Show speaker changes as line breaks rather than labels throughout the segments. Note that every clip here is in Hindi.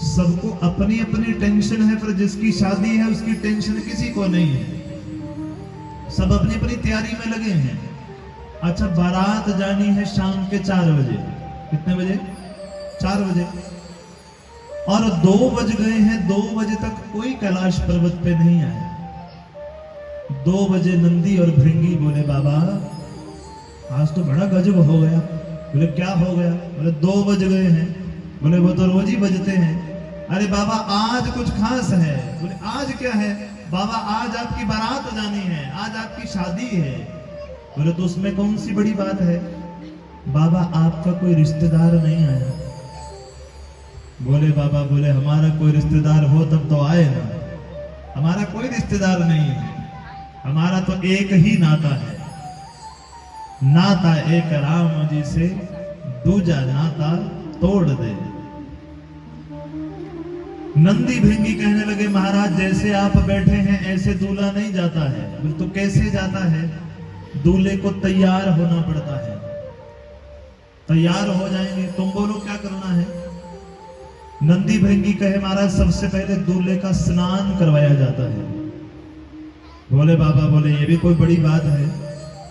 सबको अपनी अपनी टेंशन है, पर जिसकी शादी है उसकी टेंशन किसी को नहीं है। सब अपनी अपनी तैयारी में लगे हैं। अच्छा, बारात जानी है शाम के 4 बजे। कितने बजे? 4 बजे। और 2 बज गए हैं। 2 बजे तक कोई कैलाश पर्वत पे नहीं आया। 2 बजे नंदी और भृंगी बोले, बाबा आज तो बड़ा गजब हो गया। बोले क्या हो गया? बोले 2 बज गए हैं। बोले वो तो रोज ही बजते हैं। अरे बाबा आज कुछ खास है। बोले आज क्या है? बाबा आज आपकी बारात जानी है, आज आपकी शादी है। बोले तो उसमें कौन सी बड़ी बात है? बाबा आपका कोई रिश्तेदार नहीं आया। बोले बाबा, बोले हमारा कोई रिश्तेदार हो तब तो आए ना। हमारा कोई रिश्तेदार नहीं है, हमारा तो एक ही नाता है। नाता एक राम जी से, दूजा नाता तोड़ दे। नंदी भृंगी कहने लगे, महाराज जैसे आप बैठे हैं ऐसे दूल्हा नहीं जाता है। बोले तो कैसे जाता है? दूल्हे को तैयार होना पड़ता है। तैयार हो जाएंगे, तुम बोलो क्या करना है? नंदी भृंगी कहे, महाराज सबसे पहले दूल्हे का स्नान करवाया जाता है। बोले बाबा, बोले ये भी कोई बड़ी बात है?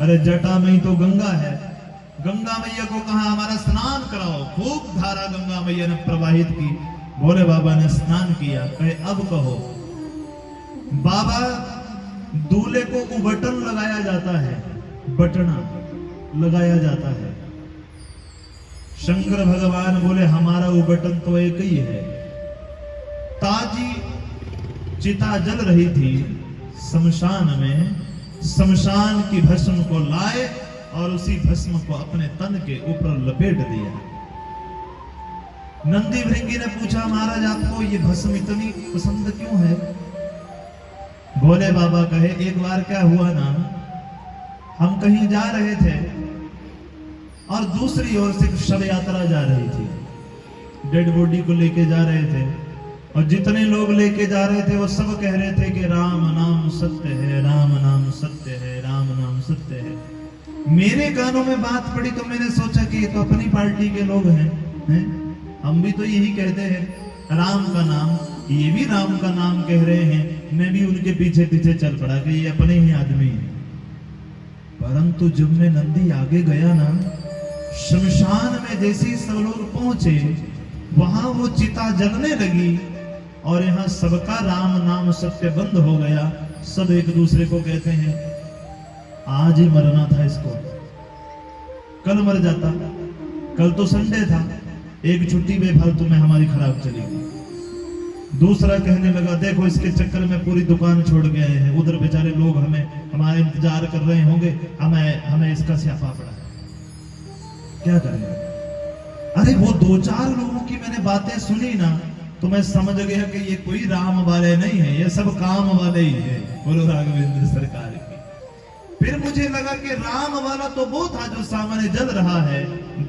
अरे जटा में ही तो गंगा है। गंगा मैया को कहा हमारा स्नान कराओ। खूब धारा गंगा मैया ने प्रवाहित की। बोले बाबा ने स्नान किया। कहे अब कहो। बाबा दूल्हे को उबटन लगाया जाता है, बटना लगाया जाता है। शंकर भगवान बोले हमारा उबटन तो एक ही है। ताजी चिता जल रही थी शमशान में, शमशान की भस्म को लाए और उसी भस्म को अपने तन के ऊपर लपेट दिया। नंदी भृंगी ने पूछा, महाराज आपको ये भस्म इतनी पसंद क्यों है? बोले बाबा, कहे एक बार क्या हुआ ना, हम कहीं जा रहे थे और दूसरी ओर से शव यात्रा जा रही थी। डेड बॉडी को लेके जा रहे थे और जितने लोग लेके जा रहे थे वो सब कह रहे थे कि राम नाम सत्य है, राम नाम सत्य है, राम नाम सत्य है। मेरे कानों में बात पड़ी तो मैंने सोचा कि ये तो अपनी पार्टी के लोग हैं? हम भी तो यही कहते हैं राम का नाम, ये भी राम का नाम कह रहे हैं। मैं भी उनके पीछे पीछे चल पड़ा कि ये अपने ही आदमी है। परंतु जब मैं नंदी आगे गया ना, शमशान में जैसे ही सब लोग पहुंचे, वहां वो चिता जलने लगी और यहाँ सबका राम नाम सत्य बंद हो गया। सब एक दूसरे को कहते हैं आज ही मरना था इसको, कल मर जाता, कल तो संडे था, एक छुट्टी बेफालतू में हमारी खराब चली गई। दूसरा कहने लगा देखो इसके चक्कर में पूरी दुकान छोड़ के आए हैं, उधर बेचारे लोग हमारे इंतजार कर रहे होंगे, हमें इसका स्यापा पड़ा है, क्या करें? अरे वो 2-4 लोगों की मैंने बातें सुनी ना तो मैं समझ गया कि ये कोई राम वाले नहीं है, ये सब काम वाले ही है। बोलो राघवेंद्र सरकार की। फिर मुझे लगा कि राम वाला तो वो था जो सामने जल रहा है।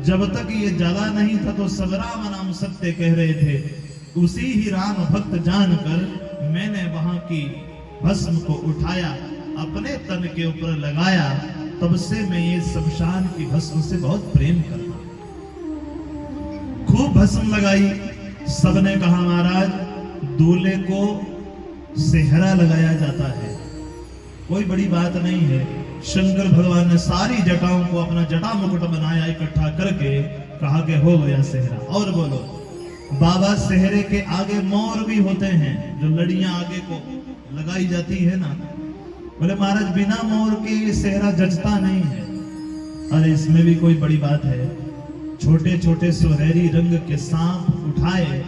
जब तक ये जला नहीं था तो सब राम नाम सत्य कह रहे थे। उसी ही राम भक्त जानकर मैंने वहां की भस्म को उठाया, अपने तन के ऊपर लगाया। तब से मैं ये शमशान की भस्म से बहुत प्रेम करता हूं। खूब भस्म लगाई। सबने कहा महाराज दूल्हे को सेहरा लगाया जाता है, कोई बड़ी बात नहीं है। शंकर भगवान ने सारी जटाओं को अपना जटा मुकुट बनाया, इकट्ठा करके कहा कि हो गया सेहरा। और बोलो बाबा, सेहरे के आगे मोर भी होते हैं, जो लड़ियां आगे को लगाई जाती है ना। बोले महाराज बिना मोर के ये सेहरा जचता नहीं है। अरे इसमें भी कोई बड़ी बात है। छोटे छोटे सुनहरी रंग के सांप उठाए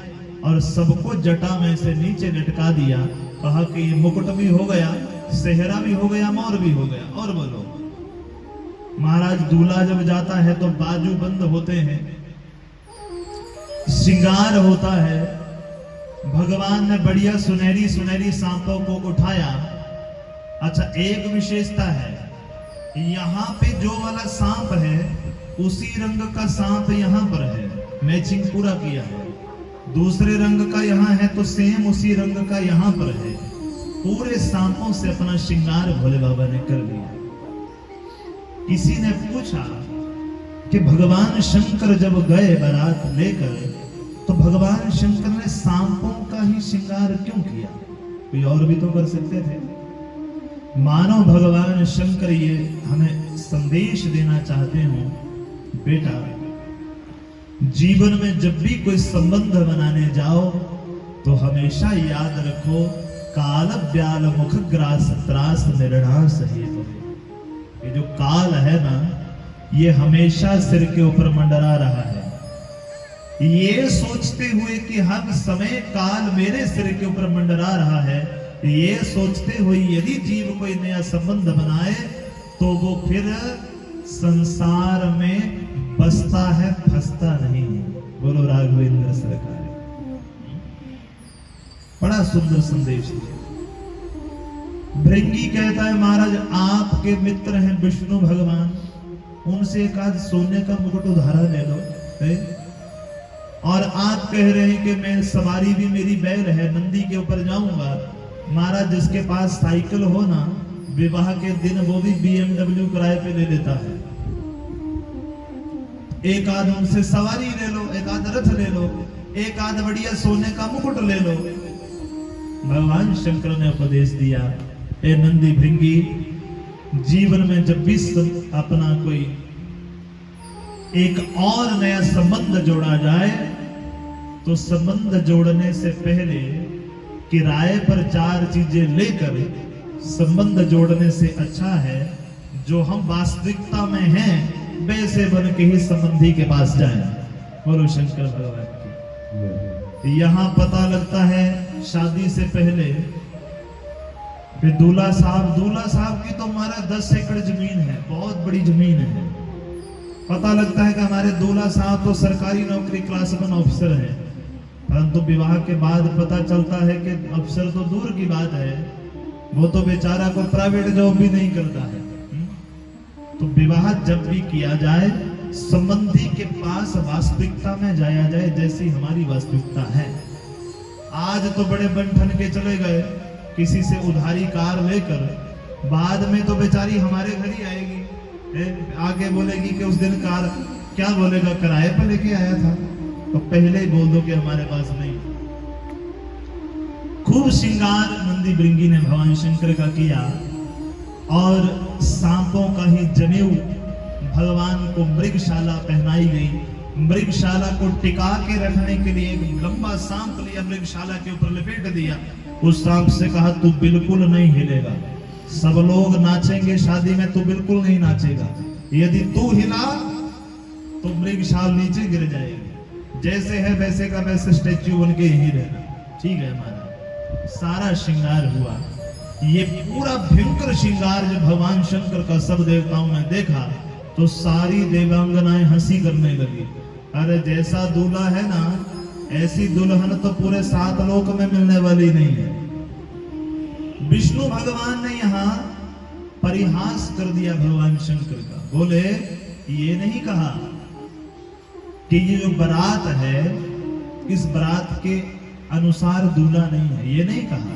और सबको जटा में से नीचे लटका दिया। कहा कि ये मुकुट भी हो गया, सेहरा भी हो गया, मोर भी हो गया। और बोलो महाराज दूल्हा जब जाता है तो बाजू बंद होते हैं, श्रृंगार होता है। भगवान ने बढ़िया सुनहरी सुनहरी सांपों को उठाया। अच्छा एक विशेषता है, यहाँ पे जो वाला सांप है उसी रंग का सांप यहाँ पर है, मैचिंग पूरा किया है। दूसरे रंग का यहाँ है तो सेम उसी रंग का यहाँ पर है। पूरे सांपों से अपना श्रृंगार भोले बाबा ने कर लिया। किसी ने पूछा कि भगवान शंकर जब गए बारात लेकर तो भगवान शंकर ने सांपों का ही श्रृंगार क्यों किया? कोई और भी तो कर सकते थे। मानो भगवान शंकर ये हमें संदेश देना चाहते हो, बेटा जीवन में जब भी कोई संबंध बनाने जाओ तो हमेशा याद रखो, काल ब्याल मुख ग्रास त्रास निर्णास हेतु। ये जो काल है ना, ये हमेशा सिर के ऊपर मंडरा रहा है। ये सोचते हुए कि हर समय काल मेरे सिर के ऊपर मंडरा रहा है, ये सोचते हुए यदि जीव कोई नया संबंध बनाए तो वो फिर संसार में बसता है, फंसता नहीं है। बोलो राघवेंद्र सरकार। बड़ा सुंदर संदेश दिया। भृंगी कहता है, महाराज आपके मित्र हैं विष्णु भगवान, उनसे एक आध सोने का मुकुट उधारा ले लो है? और आप कह रहे हैं कि मैं सवारी भी मेरी बैल है, नंदी के ऊपर जाऊंगा। महाराज जिसके पास साइकिल हो ना, विवाह के दिन वो भी BMW किराए पे ले लेता है। एक आध उनसे सवारी ले लो, एक आध रथ ले लो, एक आध बढ़िया सोने का मुकुट ले लो। भगवान शंकर ने उपदेश दिया, ए नंदी भृंगी, जीवन में जब भी अपना कोई एक और नया संबंध जोड़ा जाए तो संबंध जोड़ने से पहले किराए पर 4 चीजें लेकर संबंध जोड़ने से अच्छा है जो हम वास्तविकता में हैं वैसे बन के ही संबंधी के पास जाएं। बोलो शंकर भगवान की। यहां पता लगता है शादी से पहले दूल्हा साहब की तो हमारा 10 एकड़ जमीन है, बहुत बड़ी जमीन है। पता लगता है कि हमारे दूल्हा साहब तो सरकारी नौकरी क्लास 1 ऑफिसर है, परंतु विवाह के बाद पता चलता है कि अफसर तो दूर की बात है, वो तो बेचारा को प्राइवेट जॉब भी नहीं करता है। तो विवाह जब भी किया जाए संबंधी के पास वास्तविकता में जाया जाए जैसी हमारी वास्तविकता है। आज तो बड़े बंठन के चले गए किसी से उधारी कार लेकर, बाद में तो बेचारी हमारे घर ही आएगी, आगे बोलेगी कि उस दिन कार, क्या बोलेगा, किराए पर लेके आया था। तो पहले ही बोल दो कि हमारे पास नहीं। खूब श्रृंगार नंदी भृंगी ने भगवान शंकर का किया और सांपों का ही जनेऊ भगवान को मृगशाला पहनाई गई। मृगशाला को टिका के रखने के लिए एक लंबा सांप लिया, मृगशाला के ऊपर लपेट दिया। उस सांप से कहा, तू बिल्कुल नहीं हिलेगा, सब लोग नाचेंगे शादी में, तू बिल्कुल नहीं नाचेगा। यदि तू हिला तो मृगशाल नीचे गिर जाएगी, जैसे है वैसे का वैसे स्टैच्यू बन के यही रहना। ठीक है हमारा सारा श्रृंगार हुआ। ये पूरा भयंकर श्रृंगार जब भगवान शंकर का सब देवताओं ने देखा तो सारी देवांगनाएं हंसी करने लगी। अरे जैसा दूल्हा है ना, ऐसी दुल्हन तो पूरे 7 लोक में मिलने वाली नहीं है। विष्णु भगवान ने यहाँ परिहास कर दिया भगवान शंकर का। बोले, ये नहीं कहा कि ये जो बारात है इस बारात के अनुसार दूल्हा नहीं है, ये नहीं कहा।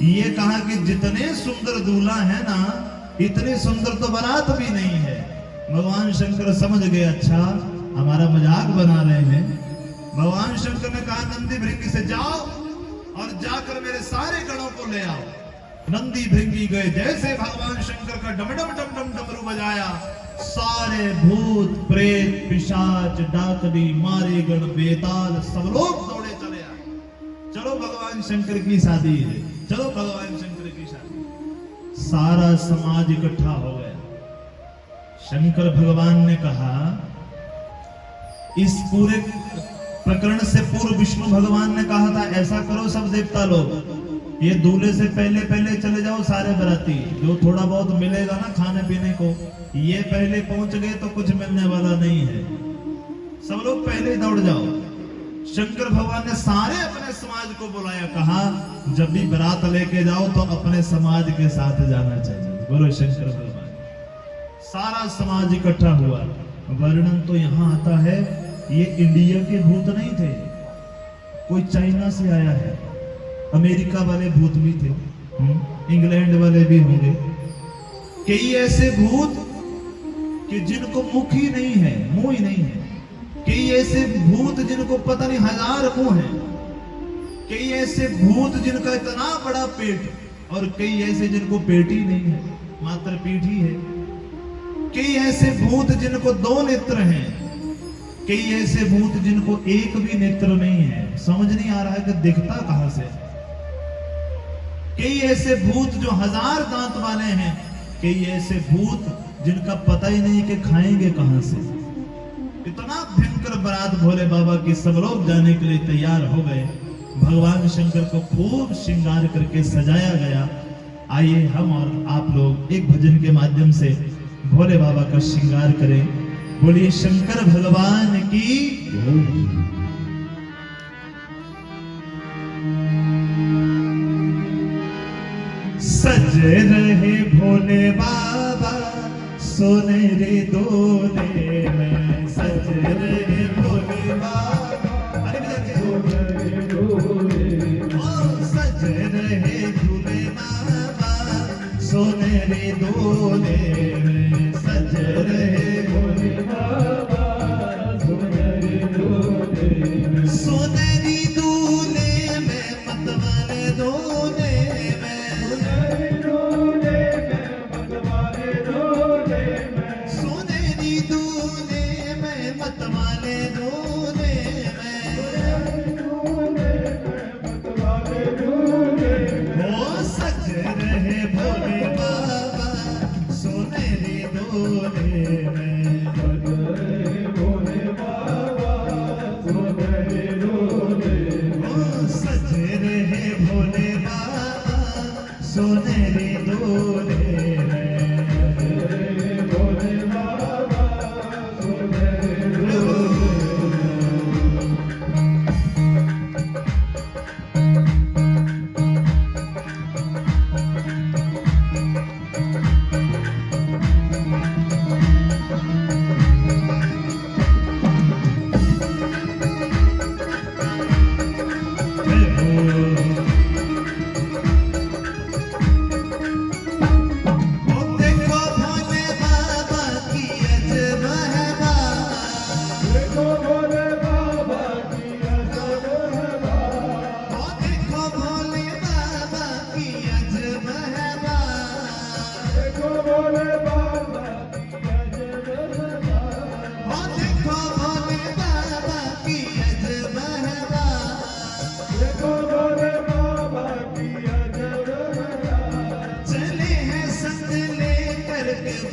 ये कहा कि जितने सुंदर दूल्हा है ना, इतने सुंदर तो बारात भी नहीं है। भगवान शंकर समझ गए, अच्छा हमारा मजाक बना रहे हैं। भगवान शंकर ने कहा, नंदी भृंगी से जाओ और जाकर मेरे सारे गणों को ले आओ। नंदी भृंगी गए, जैसे भगवान शंकर का डमडम डमडम डमरू बजाया, सारे भूत प्रेत पिशाच डाकनी मारे गण बेताल सब लोग दौड़े चले आए। चलो भगवान शंकर की शादी है, चलो भगवान शंकर की शादी। सारा समाज इकट्ठा हो गया। शंकर भगवान ने कहा, इस पूरे प्रकरण से पूर्व विष्णु भगवान ने कहा था, ऐसा करो सब देवता लोग, ये दूल्हे से पहले पहले चले जाओ सारे बराती, जो थोड़ा बहुत मिलेगा ना खाने पीने को, ये पहले पहुंच गए तो कुछ मिलने वाला नहीं है, सब लोग पहले दौड़ जाओ। शंकर भगवान ने सारे अपने समाज को बुलाया, कहा जब भी बारात लेके जाओ तो अपने समाज के साथ जाना चाहिए। बोलो शंकर भगवान। सारा समाज इकट्ठा हुआ। वर्णन तो यहाँ आता है, ये इंडिया के भूत नहीं थे, कोई चाइना से आया है, अमेरिका वाले भूत भी थे, इंग्लैंड वाले भी होंगे, कई ऐसे भूत कि जिनको मुख ही नहीं है, मुंह ही नहीं है, कई ऐसे भूत जिनको पता नहीं हजार को हैं, कई ऐसे भूत जिनका इतना बड़ा पेट, और कई ऐसे जिनको पेट ही नहीं है, मात्र पीठ ही है। कई ऐसे भूत जिनको 2 नेत्र हैं, कई ऐसे भूत जिनको एक भी नेत्र नहीं है। समझ नहीं आ रहा है कि दिखता कहां से। कई ऐसे भूत जो 1000 दांत वाले हैं, कई ऐसे भूत जिनका पता ही नहीं कि खाएंगे कहां से। इतना भयंकर बारात भोले बाबा की सब लोग जाने के लिए तैयार हो गए। भगवान शंकर को खूब श्रृंगार करके सजाया गया। आइए हम और आप लोग एक भजन के माध्यम से भोले बाबा का श्रृंगार करें। बोलिए शंकर भगवान की। सज रहे भोले बाबा सोनेरे दोले में, सज रहे भोले बाबा, सज रहे भोले बाबा सोनेरे दोले में, सज रहे भोले बाबा सोनेरे दोले में, सोनेरी दूल्हे में मतवाले दोले में, सोनेरी दूल्हे में मतवाले दोले में, ओ सज रहे भोले बाबा सोनेरी दोले में, ओ सज रहे भोले बाबा सोनेरी दोले में।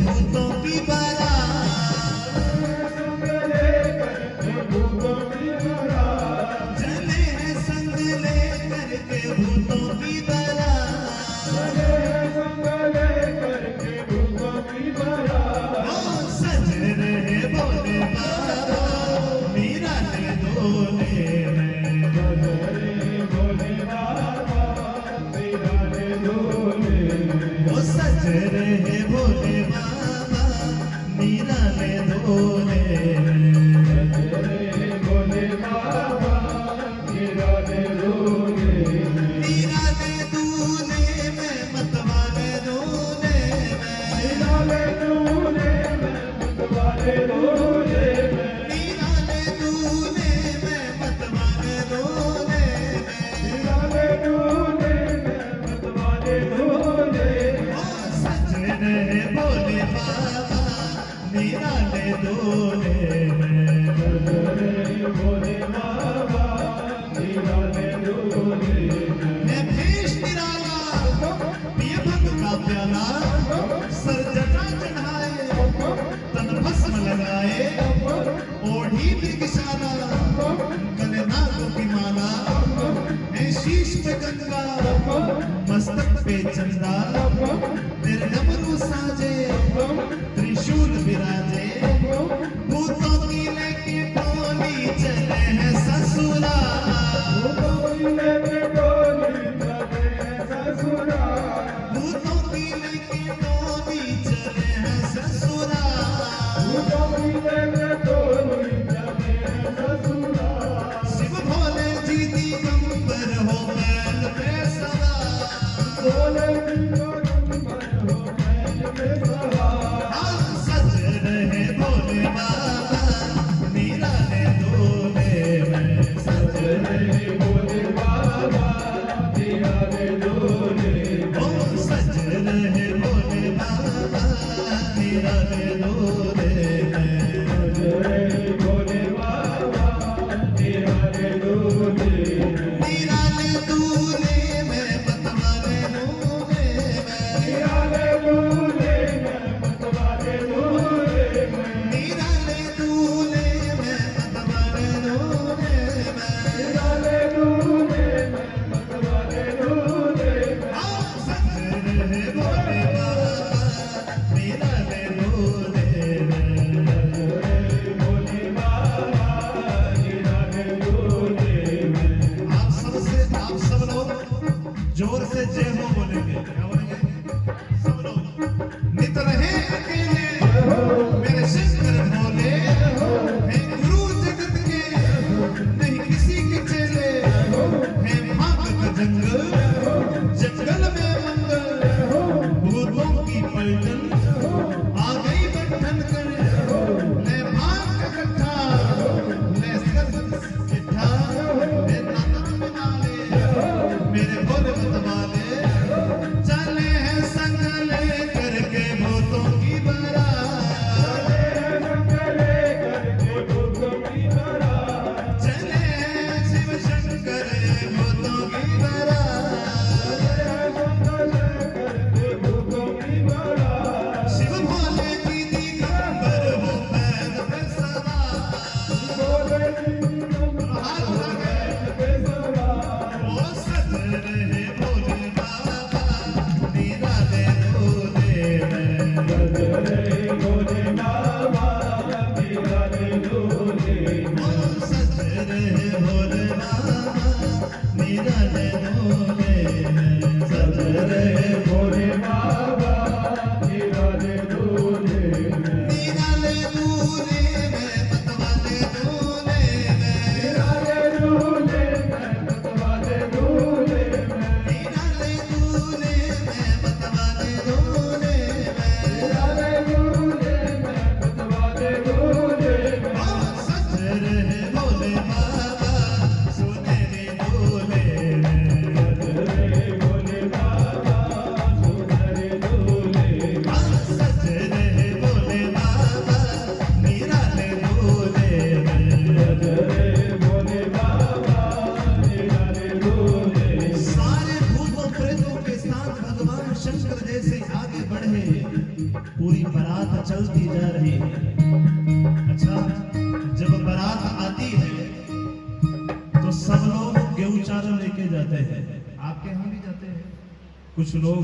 भूतों की बारात, चले हैं संग लेकर के भूतों की बारात, ओ सज रहे भोले बाबा मीरा ने दोले में, ओ सज रहे भोले बाबा मीरा ने दोले में, मीरा ने दूल्हे में मतवाले दोले में, मीरा ने दूल्हे में मतवाले दोले में, ओ सज रहे भोले बाबा मीरा ने दोले में, मैं भेष निराला पिए भंग का प्याला, सर जटा चढ़ाए तन भस्म लगाए, ओढ़ी मृगशाला गले नागों की माला, है शीश पे गंगा मस्तक पे चंदा, तेरे डमरू साजे त्रिशूल विराजे, भूतों की लेके टोली चले हैं ससुरा, भूतों की लेके टोली चले हैं ससुरा, शिव भोले जी दिगंबर हो बैल पे सवार, सज रहे भोले जोर से जय हो बोलेंगे। क्या बोलेंगे सब लोग? नित रहे अकेले मेरे शंकर भोले, है गुरु जगत के नहीं किसी के चेले, है भाग का जंगल जंगल में मंगल, भूतों की पलटन आ गई बंधन कर, ले भाग का कट्ठा ले सर चिट्ठा, ले नाम नाले मेरे भोले मतवाले, चले हैं संग ले करके भूतों की बारात, चले हैं शिव शंकर भूतों की बारात, शिव भोले की दिगंबर हो पैद पे सवार, हाथ लगे वो सज रहे भोले बाबा, निराले भोले में, वो सज रहे भोले बाबा, निराले भोले में, सज रहे भोले बाबा, निराले भोले में, निराले भोले में, मतवाले भोले में, निराले भोले में, मतवाले भोले में, निराले भोले में, मतवाले भोले में, निराले भोले में, मतवाले भोले में, ओ सज रहे भोले बाबा, सुनहरे भोले में, सज रहे भोले बाबा, सुनहरे भोले में, सज रहे भोले बाबा, निराले भोले में, सज रहे भोले बाबा, निराले भोले में। सारे भूतों प्रेतों के साथ भगवान शंकर जैसे आगे बढ़े, पूरी बारात चलती जा रही है। अच्छा, जब बारात आती है तो सब लोग गेहूं चारा लेके जाते हैं। आपके यहाँ भी जाते हैं? कुछ लोग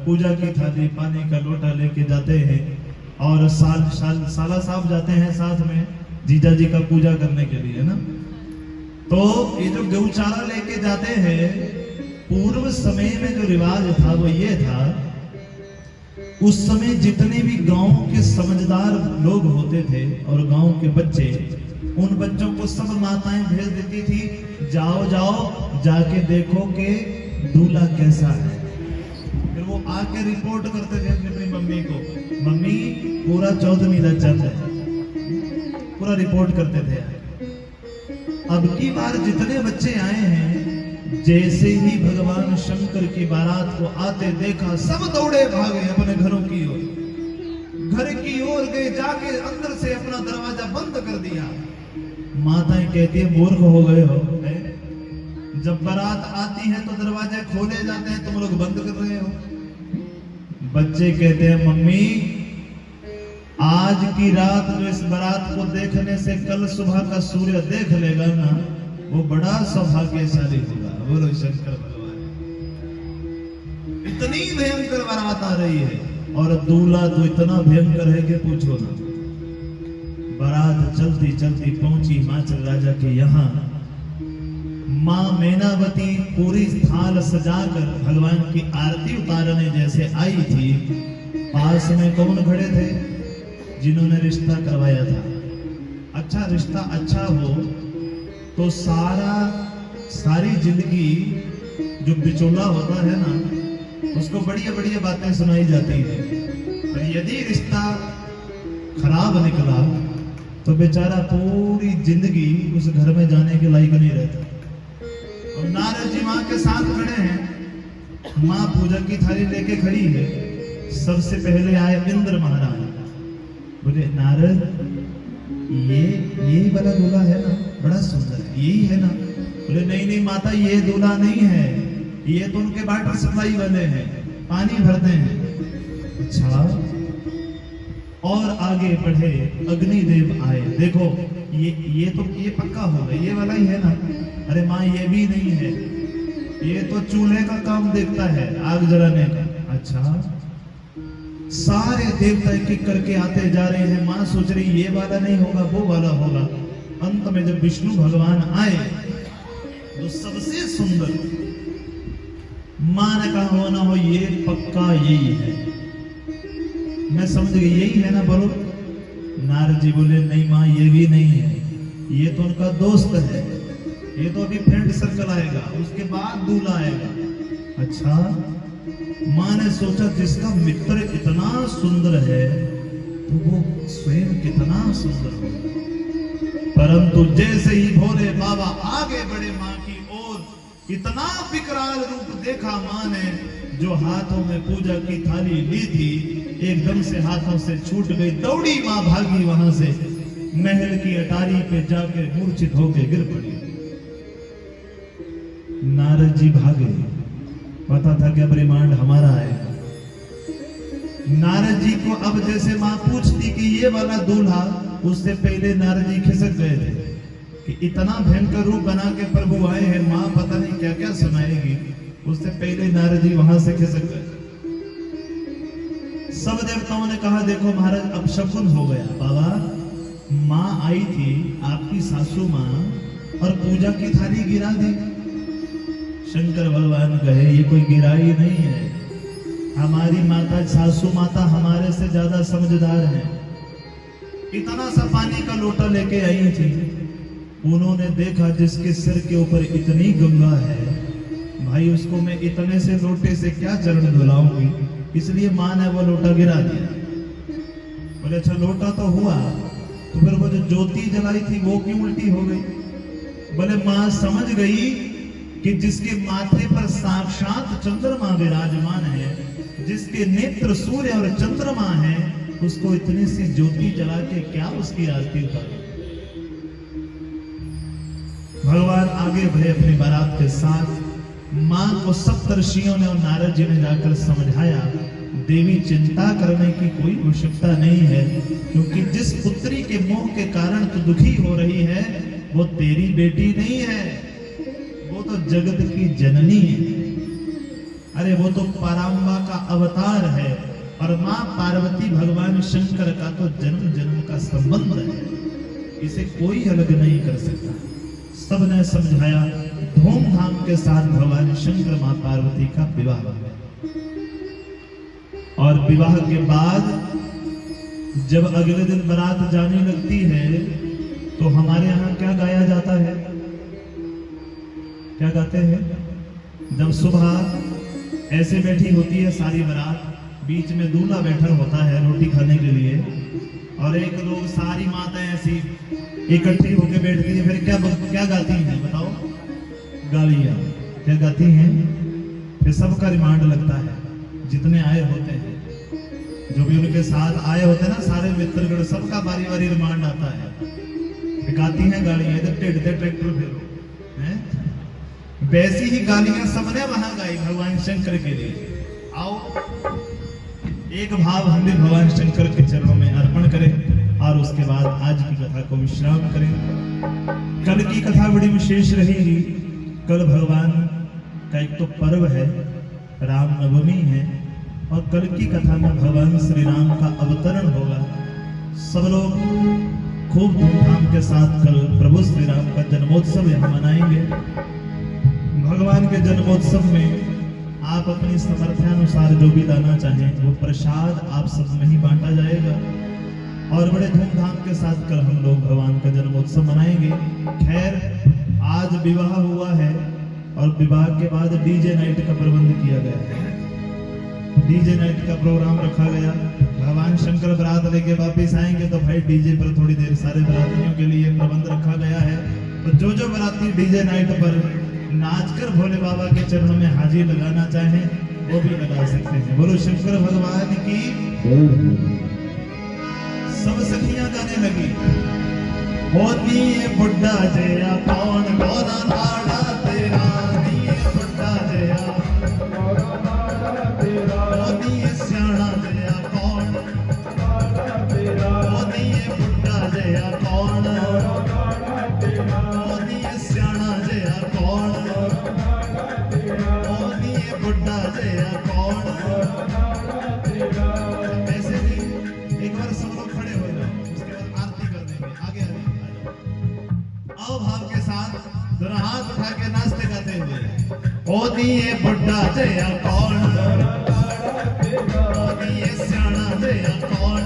पूजा की थाली पानी का लोटा लेके जाते हैं, और साला साहब जाते हैं साथ में जीजा जी का पूजा करने के लिए ना। तो ये जो गेहूं चारा लेके जाते हैं, पूर्व समय में जो रिवाज था वो ये था, उस समय जितने भी गांव के समझदार लोग होते थे और गांव के बच्चे, उन बच्चों को सब माताएं भेज देती थी, जाओ जाओ जाके देखो कि दूल्हा कैसा है। फिर वो आके रिपोर्ट करते थे अपनी मम्मी को, मम्मी पूरा 14 मीला चल है, पूरा रिपोर्ट करते थे। अब की बार जितने बच्चे आए हैं, जैसे ही भगवान शंकर की बारात को आते देखा, सब दौड़े भागे अपने घरों की ओर, घर की ओर गए, जाके अंदर से अपना दरवाजा बंद कर दिया। माताएं कहती है मूर्ख हो गए हो, जब बारात आती है तो दरवाजे खोले जाते हैं, तुम लोग बंद कर रहे हो। बच्चे कहते हैं मम्मी, आज की रात जो इस बारात को देखने से कल सुबह का सूर्य देख लेगा ना, वो बड़ा सौभाग्यशाली होगा। बोलो शंकर भगवान। इतनी भयंकर बारात आ रही है, और दूल्हा तो इतना भयंकर है कि पूछो ना। बारात चलती चलती पहुंची हिमाचल राजा के यहाँ। माँ मैनावती पूरी थाल सजाकर भगवान की आरती उतारने जैसे आई थी, पास में कौन खड़े थे? जिन्होंने रिश्ता करवाया था। अच्छा रिश्ता अच्छा हो तो सारी जिंदगी जो बिचौला होता है ना, उसको बढ़िया बढ़िया बातें सुनाई जाती है, पर यदि रिश्ता खराब निकला तो बेचारा पूरी जिंदगी उस घर में जाने के लायक नहीं रहता। और नारद जी माँ के साथ खड़े हैं, माँ पूजा की थाली लेके खड़ी है। सबसे पहले आए इंद्र महाराज, बोले नारद ये वाला दूल्हा है ना, बड़ा सुंदर है, यही है ना? बोले नहीं नहीं माता, ये दूल्हा नहीं है, ये तो उनके वाटर सप्लाई वाले हैं, पानी भरते हैं। अच्छा, और आगे बढ़े, अग्निदेव आए, देखो ये पक्का होगा, ये वाला ही है ना? अरे माँ ये भी नहीं है, ये तो चूल्हे का काम देखता है, आग जलाने का। अच्छा, सारे देवता एक एक करके आते जा रहे हैं। माँ सोच रही ये वाला नहीं होगा, वो वाला होगा। अंत में जब विष्णु भगवान आए तो सबसे सुंदर मां ने कहा हो ना हो ये पक्का यही है। मैं समझ गई यही है ना, बोलो। नारद जी बोले नहीं मां ये भी नहीं है, ये तो उनका दोस्त है, ये तो अभी फ्रेंड सर्कल आएगा, उसके बाद दूल्हा आएगा। अच्छा, मां ने सोचा जिसका मित्र इतना सुंदर है तो वो स्वयं कितना सुंदर होगा। परंतु जैसे ही भोले बाबा आगे बढ़े मां की ओर, इतना विकराल रूप देखा मां ने, जो हाथों में पूजा की थाली ली थी एकदम से हाथों से छूट गई। दौड़ी मां भागी वहां से, महल की अटारी पे जाकर मूर्छित होकर गिर पड़ी। नारद जी भागे, पता था कि ब्रह्मांड हमारा है। नारद जी को अब जैसे मां पूछती कि ये वाला दूल्हा, उससे पहले नारद जी खिसक गए थे कि इतना भयंकर रूप बना के प्रभु आए हैं, मां पता नहीं क्या क्या सुनाएगी। उससे पहले नारद जी वहां से खिसक गए। सब देवताओं ने कहा देखो महाराज अब शकुन हो गया। बाबा मां आई थी आपकी सासू मां और पूजा की थाली गिरा दी। शंकर भगवान कहे ये कोई गिराई नहीं है, हमारी माता सासू माता हमारे से ज्यादा समझदार है। इतना सा पानी का लोटा लेके आई थी, उन्होंने देखा जिसके सिर के ऊपर इतनी गंगा है, भाई उसको मैं इतने से लोटे से क्या चरण धुलाऊंगी, इसलिए मां ने वो लोटा गिरा दिया। बोले अच्छा लोटा तो हुआ, तो फिर वो जो ज्योति जलाई थी वो क्यों उल्टी हो गई? बोले मां समझ गई कि जिसके माथे पर साक्षात चंद्रमा विराजमान है, जिसके नेत्र सूर्य और चंद्रमा है, उसको इतनी सी ज्योति जला के क्या उसकी आरती उतारी। भगवान आगे बढ़े अपनी बारात के साथ। मां को सप्तर्षियों ने और नारद जी ने जाकर समझाया, देवी चिंता करने की कोई आवश्यकता नहीं है, क्योंकि जिस पुत्री के मोह के कारण तू दुखी हो रही है वो तेरी बेटी नहीं है, वो तो जगत की जननी है। अरे वो तो पराम्बा का अवतार है, और मां पार्वती भगवान शंकर का तो जन्म जन्म का संबंध है, इसे कोई अलग नहीं कर सकता। सबने समझाया, धूमधाम के साथ भगवान शंकर मां पार्वती का विवाह हो गया। और विवाह के बाद जब अगले दिन बारात जाने लगती है तो हमारे यहाँ क्या गाया जाता है? क्या गाते हैं? जब सुबह ऐसे बैठी होती है सारी बारात, बीच में दूल्हा बैठा होता है रोटी खाने के लिए, और एक लोग सारी माताएं ऐसी इकट्ठी होकर बैठती है, फिर क्या गाती हैं बताओ? गालियां। क्या गाती हैं? फिर सबका रिमांड लगता है, जितने आए होते हैं, जो भी उनके साथ आए होते हैं ना, सारे मित्रगण, सबका बारी बारी रिमांड आता है। गाती हैं गालियां, इधर टेढ़ ट्रैक्टर फेरो हैं। वैसी ही गालियां सबने वहां गाई भगवान शंकर के लिए। आओ एक भाव हम भी भगवान शंकर के चरणों में अर्पण करें और उसके बाद आज की कथा को विश्राम करें। कल की कथा बड़ी विशेष रहेगी। कल भगवान का एक तो पर्व है, रामनवमी है, और कल की कथा में भगवान श्री राम का अवतरण होगा। सब लोग खूब धूमधाम के साथ कल प्रभु श्री राम का जन्मोत्सव यहाँ मनाएंगे। भगवान के जन्मोत्सव में आप अपनी सामर्थ्यानुसार जो भी लाना चाहें वो प्रसाद आप सब में ही बांटा जाएगा, और बड़े धूमधाम के साथ कल हम लोग भगवान का जन्मोत्सव मनाएंगे। खैर आज विवाह हुआ है और विवाह के बाद डीजे नाइट का प्रबंध किया गया है। डीजे नाइट का प्रोग्राम रखा गया। भगवान शंकर बारात लेके वापिस आएंगे तो भाई डीजे पर थोड़ी देर सारे बरातियों के लिए प्रबंध रखा गया है। तो जो बराती डीजे नाइट पर नाचकर भोले बाबा के चरणों में हाजिर लगाना चाहें वो भी लगा सकते हैं। बोलो शंकर भगवान की। सब सखियां गाने लगी, होती है बुड्ढा जया कौन गोरा नाड़ा तेरा, नी बुड्ढा जया होती है स्याणा जया कौन, होती है बुड्ढा जया कौन, होती है स्याणा जया कौन, होती है बुड्ढा जया कौन। ऐसे ही एक बार सब लोग खड़े हो जाओ, उसके बाद आरती कर देंगे। आगे आओ भाव के साथ दोनों हाथ उठा के नाचते गाते हुए। ਉਹਦੀ ਬੁੱਢਾ ਜਿਹਾ ਕੌਣ ਉਹਦੀ ਸਿਆਣਾ ਜਿਹਾ ਕੌਣ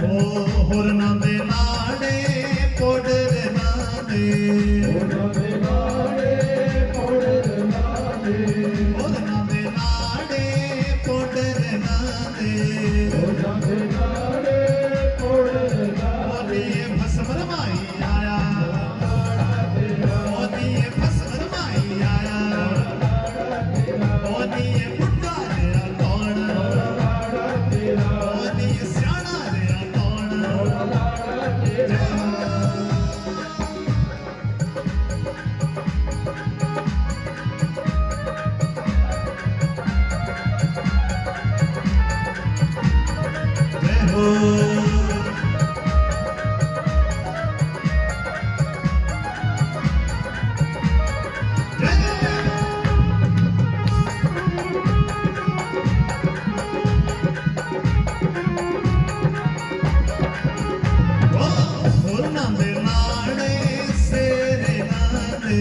ਉਹ ਹੋਰਨਾਂ ਦੇ ਲਾੜੇ ਪੋੜਰ ਨਾ ਦੇ ਹੋਰਨਾਂ ਦੇ ਲਾੜੇ ਪੋੜਰ ਨਾ ਦੇ ਹੋਰਨਾਂ ਦੇ ਲਾੜੇ ਪੋੜਰ ਨਾ ਦੇ ਹੋਰਨਾਂ ਦੇ ਲਾੜੇ ਪੋੜਰ ਨਾ ਦੇ ਭਸਮ ਰਮਾਈ ਆਇਆ ਉਹਦੀ ਭਸਮ ਰਮਾਈ ਆਇਆ ਉਹਦੀ ਬੁੱਢਾ ਜਿਹਾ ਕੌਣ ਉਹਦੀ ਸਿਆਣਾ ਜਿਹਾ ਕੌਣ ਜੈ ਹੋ ਹੋਰਨਾਂ ਦੇ ਲਾੜੇ ਸੇਰੇ ਨਾ ਦੇ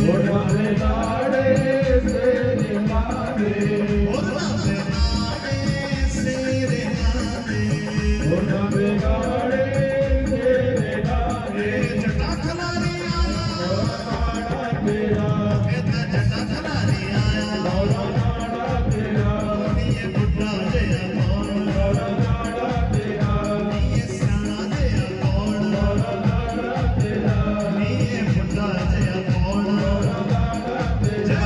ਹੋਰਨਾਂ ਦੇ ਲਾੜੇ ਸੇਰੇ ਨਾ ਦੇ ਹੋਰਨਾਂ ਦੇ ਲਾੜੇ ਸੇਰੇ ਨਾ ਦੇ ਹੋਰਨਾਂ ਦੇ ਲਾੜੇ ਸੇਰੇ ਨਾ ਦੇ ਜਟਾ ਖਲਾਰੀ ਆਇਆ ਲਾੜਾ ਤੇਰਾ ਇਹ ਤਾਂ ਜਟਾ ਖਲਾਰੀ ਆਇਆ ਲਾੜਾ ਤੇਰਾ ਇਹ ਬੁੱਢਾ ਜਿਹਾ ਕੌਣ ਲਾੜਾ ਤੇਰਾ ਇਹ ਸਿਆਣਾ ਜਿਹਾ ਕੌਣ ਇਹ ਬੁੱਢਾ ਜਿਹਾ ਕੌਣ ਜੈ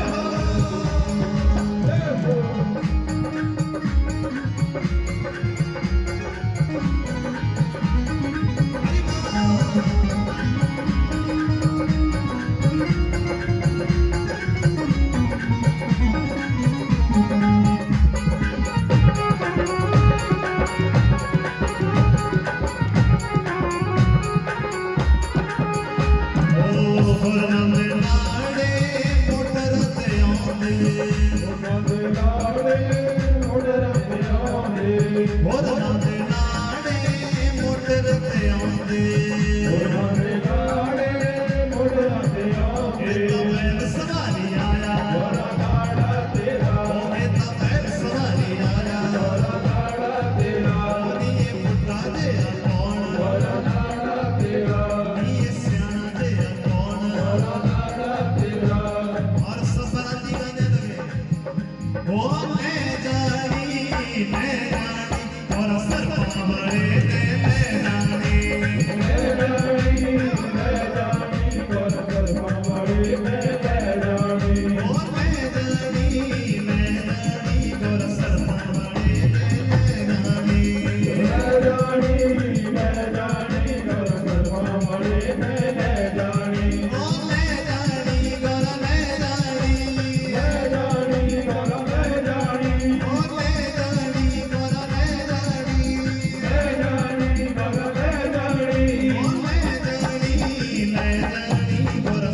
ਹੋ ਹੋਰਨਾਂ ਦੇ ਲਾੜੇ ਮੋਟਰ ਤੇ ਆਉਂਦੇ ਹੋਰਨਾਂ ਦੇ ਲਾੜੇ ਮੋਟਰ ਤੇ ਆਉਂਦੇ ਹੋਰਨਾਂ ਦੇ ਲਾੜੇ ਮੋਟਰ ਤੇ ਆਉਂਦੇ ਹੋਰਨਾਂ ਦੇ ਲਾੜੇ ਮੋਟਰ ਤੇ ਆਉਂਦੇ ਇਹ ਤਾਂ ਬੈਲ ਸਵਾਰੀ ਆਇਆ ਲਾੜਾ ਤੇਰਾ ਇਹ ਤਾਂ ਬੈਲ ਸਵਾਰੀ ਆਇਆ ਲਾੜਾ ਤੇਰਾ ਉਹਦੀ ਬੁੱਢਾ ਜਿਹਾ ਕੌਣ ਲਾੜਾ ਤੇਰਾ ਇਹ ਸਿਆਣਾ ਜਿਹਾ ਕੌਣ और सब बराती गाने लगे ओ मैं जानी और सर पावड़े दे मैं जानी और सर पावड़े दे ओ मैं जानी और सर पावड़े दे मैं जानी और सर पावड़े दे ओ मैं जानी गोरा मैं जानी ओ मैं जानी गोरा मैं जानी ओ मैं जानी गोरा मैं जानी गोरा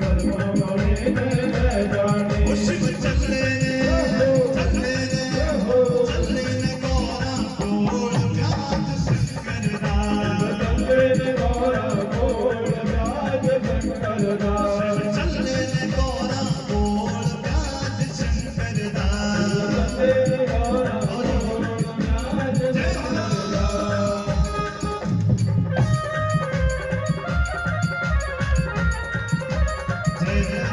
सरपावड़ी दे मैं जानी ओ शिव चले ने गोरा कोल प्याज शंकर दा चले ने गोरा कोल प्याज शंकर दा चले ने गोरा कोल प्याज शंकर दा चले ने गोरा कोल प्याज शंकर दा जय जय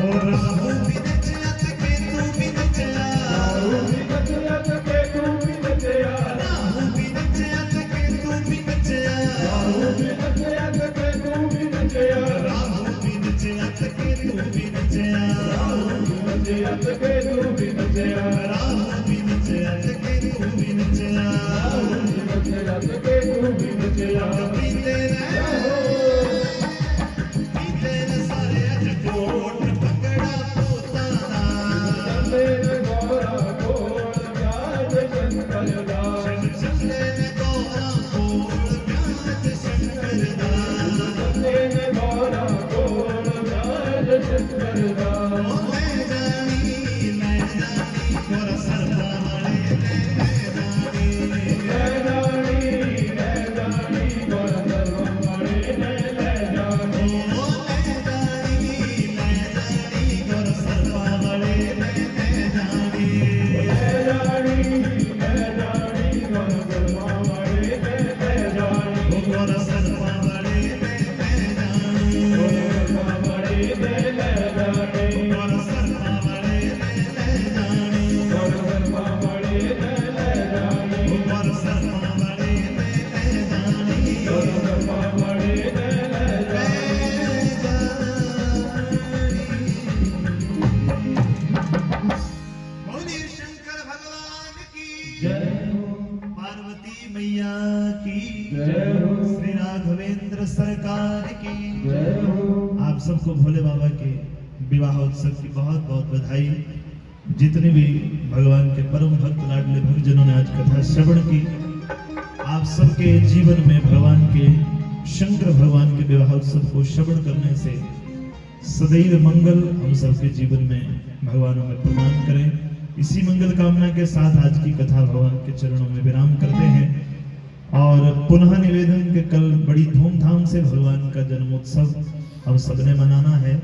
और राहु भी नचया के तू भी नचया राहु भी नचया के तू भी नचया राहु भी नचया के तू भी नचया राहु भी नचया के तू भी नचया राहु भी नचया के तू भी नचया राहु भी नचया के तू भी नचया राहु भी नचया के तू भी नचया राहु भी नचया के तू भी नचया पीते रहो सारे अज कोट पकड़ा तोता दा चले गोरा कोल प्याज शंकर दा राघवेंद्र सरकार की
जय हो।
आप सबको भोले बाबा के विवाह उत्सव की बहुत बहुत बधाई। जितने भी भगवान के परम भक्त लाडले भक्तजनों ने आज कथा श्रवण की, आप सबके जीवन में भगवान के शंकर भगवान के विवाह उत्सव को श्रवण करने से सदैव मंगल हम सबके जीवन में भगवानों में प्रदान करें। इसी मंगल कामना के साथ आज की कथा भगवान के चरणों में विराम करते हैं और पुनः निवेदन के कल बड़ी धूमधाम से भगवान का जन्मोत्सव हम सबने मनाना है।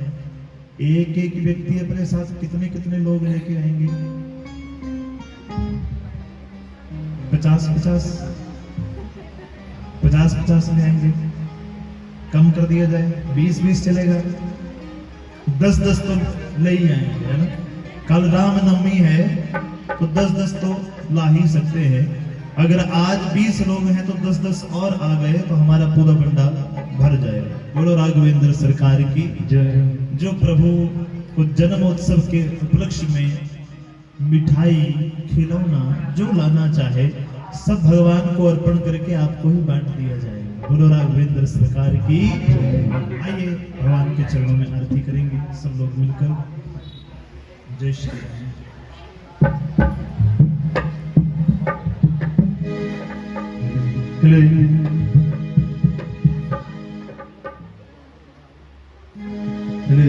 एक एक व्यक्ति अपने साथ कितने कितने लोग लेके आएंगे? 50-50 में आएंगे, कम कर दिया जाए, 20-20 चलेगा, 10-10 तो ले ही आएंगे, है ना। कल रामनवमी है तो 10-10 तो ला ही सकते हैं। अगर आज 20 लोग हैं तो 10-10 और आ गए तो हमारा पूरा भंडार भर जाएगा। बोलो राघवेंद्र सरकार की
जय।
जो प्रभु को जन्मोत्सव के उपलक्ष्य में मिठाई खिलौना जो लाना चाहे सब भगवान को अर्पण करके आपको ही बांट दिया जाएगा। बोलो राघवेंद्र सरकार की। आइए भगवान के चरणों में आरती करेंगे सब लोग मिलकर। जय श्री राम।
ले